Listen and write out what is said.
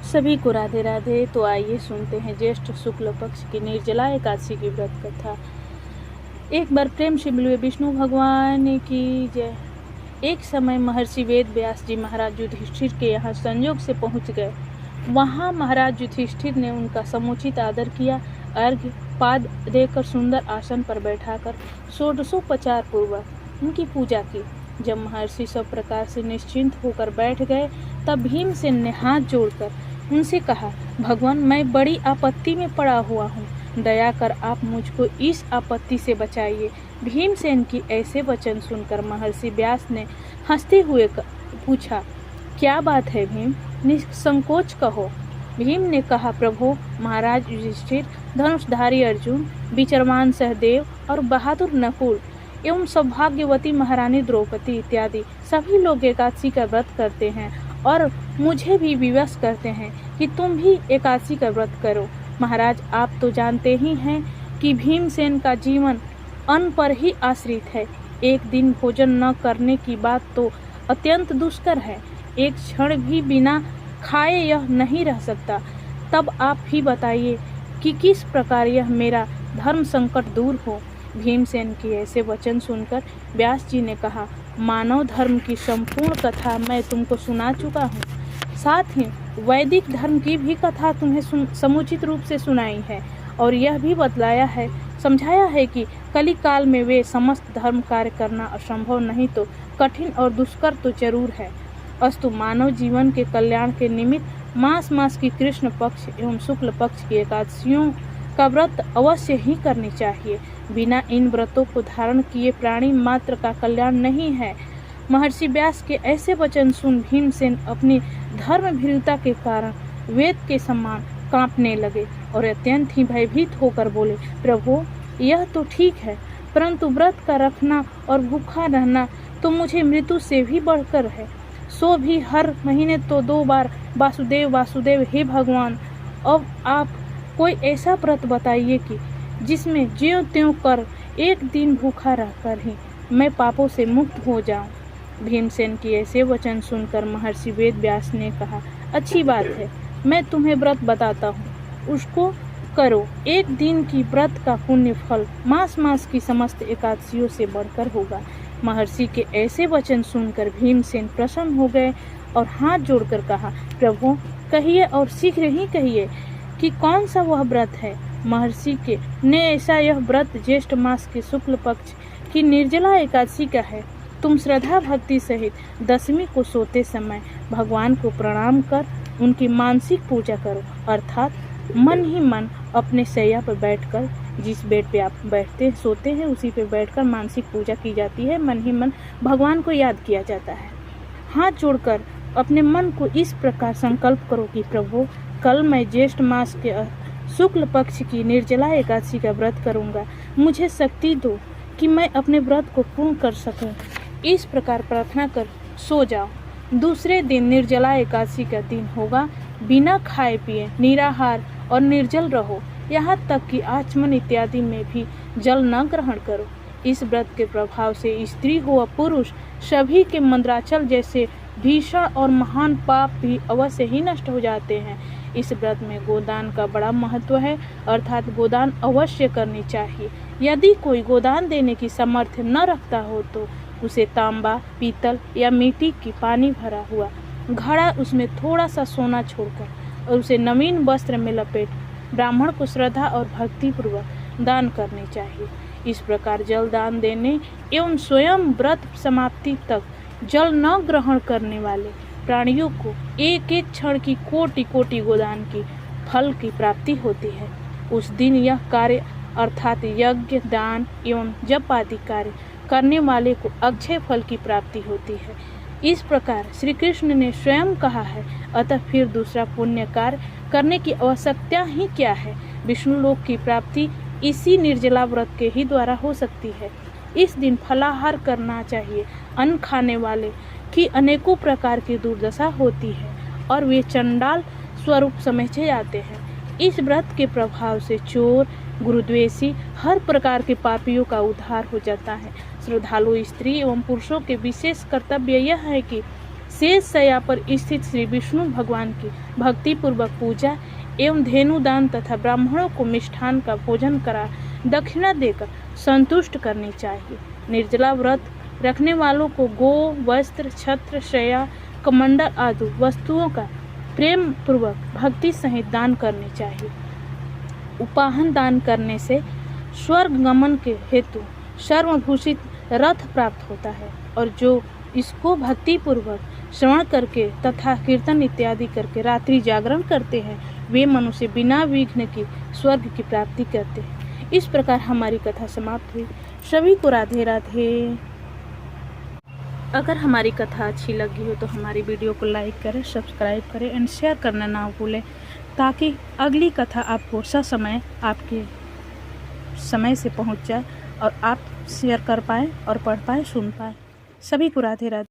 सभी को राधे राधे। तो आइए सुनते हैं ज्येष्ठ शुक्ल पक्ष की निर्जला एकादशी की व्रत कथा। एक बार प्रेम से मिलुए विष्णु भगवान की जय। एक समय महर्षि वेद व्यास जी महाराज युधिष्ठिर के यहाँ संयोग से पहुँच गए। वहाँ महाराज युधिष्ठिर ने उनका समुचित आदर किया। अर्घ्य पाद देकर सुंदर आसन पर बैठाकर षोडशोपचार पूर्वक उनकी पूजा की। जब महर्षि सब प्रकार से निश्चिंत होकर बैठ गए तब भीमसेन ने हाथ जोड़कर उनसे कहा, भगवान, मैं बड़ी आपत्ति में पड़ा हुआ हूँ, दया कर आप मुझको इस आपत्ति से बचाइए। भीमसेन की ऐसे वचन सुनकर महर्षि व्यास ने हंसते हुए पूछा, क्या बात है भीम, निसंकोच कहो। भीम ने कहा, प्रभु, महाराज युधिष्ठिर, धनुषधारी अर्जुन, विचरमान सहदेव और बहादुर नकुल एवं सौभाग्यवती महारानी द्रौपदी इत्यादि सभी लोग एकादशी का व्रत करते हैं और मुझे भी विवश करते हैं कि तुम भी एकादशी का व्रत करो। महाराज, आप तो जानते ही हैं कि भीमसेन का जीवन अन्न पर ही आश्रित है। एक दिन भोजन न करने की बात तो अत्यंत दुष्कर है। एक क्षण भी बिना खाए यह नहीं रह सकता। तब आप ही बताइए कि किस प्रकार यह मेरा धर्म संकट दूर हो। भीमसेन के ऐसे वचन सुनकर व्यास जी ने कहा, मानव धर्म की संपूर्ण कथा मैं तुमको सुना चुका हूँ, साथ ही वैदिक धर्म की भी कथा तुम्हें समुचित रूप से सुनाई है और यह भी बतलाया है, समझाया है कि कली काल में वे समस्त धर्म कार्य करना असंभव नहीं तो कठिन और दुष्कर तो जरूर है। अस्तु, मानव जीवन के कल्याण के निमित्त मास की कृष्ण पक्ष एवं शुक्ल पक्ष की एकादशियों का व्रत अवश्य ही करनी चाहिए। बिना इन व्रतों को धारण किए प्राणी मात्र का कल्याण नहीं है। महर्षि व्यास के ऐसे वचन सुन भीमसेन अपनी धर्म भीरुता के कारण वेद के समान कांपने लगे और अत्यंत ही भयभीत होकर बोले, प्रभु, यह तो ठीक है, परंतु व्रत का रखना और भूखा रहना तो मुझे मृत्यु से भी बढ़कर है। सो भी हर महीने तो 2 बार वासुदेव वासुदेव हे भगवान। अब आप कोई ऐसा व्रत बताइए कि जिसमें ज्यों त्यों कर एक दिन भूखा रहकर ही मैं पापों से मुक्त हो जाऊं। भीमसेन की ऐसे वचन सुनकर महर्षि वेद व्यास ने कहा, अच्छी बात है, मैं तुम्हें व्रत बताता हूँ, उसको करो। एक दिन की व्रत का पुण्य फल मास की समस्त एकादशियों से बढ़कर होगा। महर्षि के ऐसे वचन सुनकर भीमसेन प्रसन्न हो गए और हाथ जोड़कर कहा, प्रभु, कहिए और शीघ्र ही कहिए कि कौन सा वह व्रत है। महर्षि के ने ऐसा यह व्रत ज्येष्ठ मास के शुक्ल पक्ष की निर्जला एकादशी का है। तुम श्रद्धा भक्ति सहित दशमी को सोते समय भगवान को प्रणाम कर उनकी मानसिक पूजा करो, अर्थात मन ही मन अपने शैया पर बैठकर, जिस बेड पे आप बैठते सोते हैं उसी पे बैठकर मानसिक पूजा की जाती है। मन ही मन भगवान को याद किया जाता है। हाथ जोड़कर अपने मन को इस प्रकार संकल्प करो कि प्रभु, कल मैं ज्येष्ठ मास के शुक्ल पक्ष की निर्जला एकादशी का व्रत करूंगा। मुझे शक्ति दो कि मैं अपने व्रत को पूर्ण कर सकूं। इस प्रकार प्रार्थना कर सो जाओ। दूसरे दिन निर्जला एकादशी का दिन होगा। बिना खाए पिए निराहार और निर्जल रहो, यहाँ तक कि आचमन इत्यादि में भी जल न ग्रहण करो। इस व्रत के प्रभाव से स्त्री हो व पुरुष सभी के मंद्राचल जैसे भीषण और महान पाप भी अवश्य ही नष्ट हो जाते हैं। इस व्रत में गोदान का बड़ा महत्व है, अर्थात गोदान अवश्य करनी चाहिए। यदि कोई गोदान देने की सामर्थ्य न रखता हो तो उसे तांबा, पीतल या मिट्टी की पानी भरा हुआ घड़ा, उसमें थोड़ा सा सोना छोड़कर और उसे नवीन वस्त्र में लपेट ब्राह्मण को श्रद्धा और भक्ति पूर्वक दान करनी चाहिए। इस प्रकार जल दान देने एवं स्वयं व्रत समाप्ति तक जल न ग्रहण करने वाले प्राणियों को एक एक क्षण की कोटि गोदान की फल की प्राप्ति होती है। उस दिन यह कार्य अर्थात यज्ञ, दान एवं जप आदि कार्य करने वाले को अक्षय फल की प्राप्ति होती है। इस प्रकार श्री कृष्ण ने स्वयं कहा है, अतः फिर दूसरा पुण्य कार्य करने की आवश्यकता ही क्या है। विष्णु लोक की प्राप्ति इसी निर्जला व्रत के ही द्वारा हो सकती है। इस दिन फलाहार करना चाहिए। अन्न खाने वाले की अनेकों प्रकार की दुर्दशा होती है और वे चंडाल स्वरूप समझे जाते हैं। इस व्रत के प्रभाव से चोर, गुरुद्वेषी, हर प्रकार के पापियों का उद्धार हो जाता है। श्रद्धालु स्त्री एवं पुरुषों के विशेष कर्तव्य यह है कि शेष शैया पर स्थित श्री विष्णु भगवान की भक्तिपूर्वक पूजा एवं धेनुदान तथा ब्राह्मणों को मिष्ठान का भोजन करा दक्षिणा देकर संतुष्ट करनी चाहिए। निर्जला व्रत रखने वालों को गो, वस्त्र, छत्र, शैया, कमंडल आदि वस्तुओं का प्रेम पूर्वक भक्ति सहित दान करने चाहिए। उपाहन दान करने से स्वर्ग गमन के हेतु सर्वभूषित रथ प्राप्त होता है और जो इसको भक्ति पूर्वक श्रवण करके तथा कीर्तन इत्यादि करके रात्रि जागरण करते हैं वे मनुष्य बिना विघ्न की स्वर्ग की प्राप्ति करते हैं। इस प्रकार हमारी कथा समाप्त हुई। सभी को राधे राधे। अगर हमारी कथा अच्छी लगी हो तो हमारी वीडियो को लाइक करें, सब्सक्राइब करें एंड शेयर करना ना भूलें ताकि अगली कथा आपको ससमय आपके समय से पहुंच जाए और आप शेयर कर पाएँ और पढ़ पाएँ, सुन पाएँ। सभी को राधे राधे।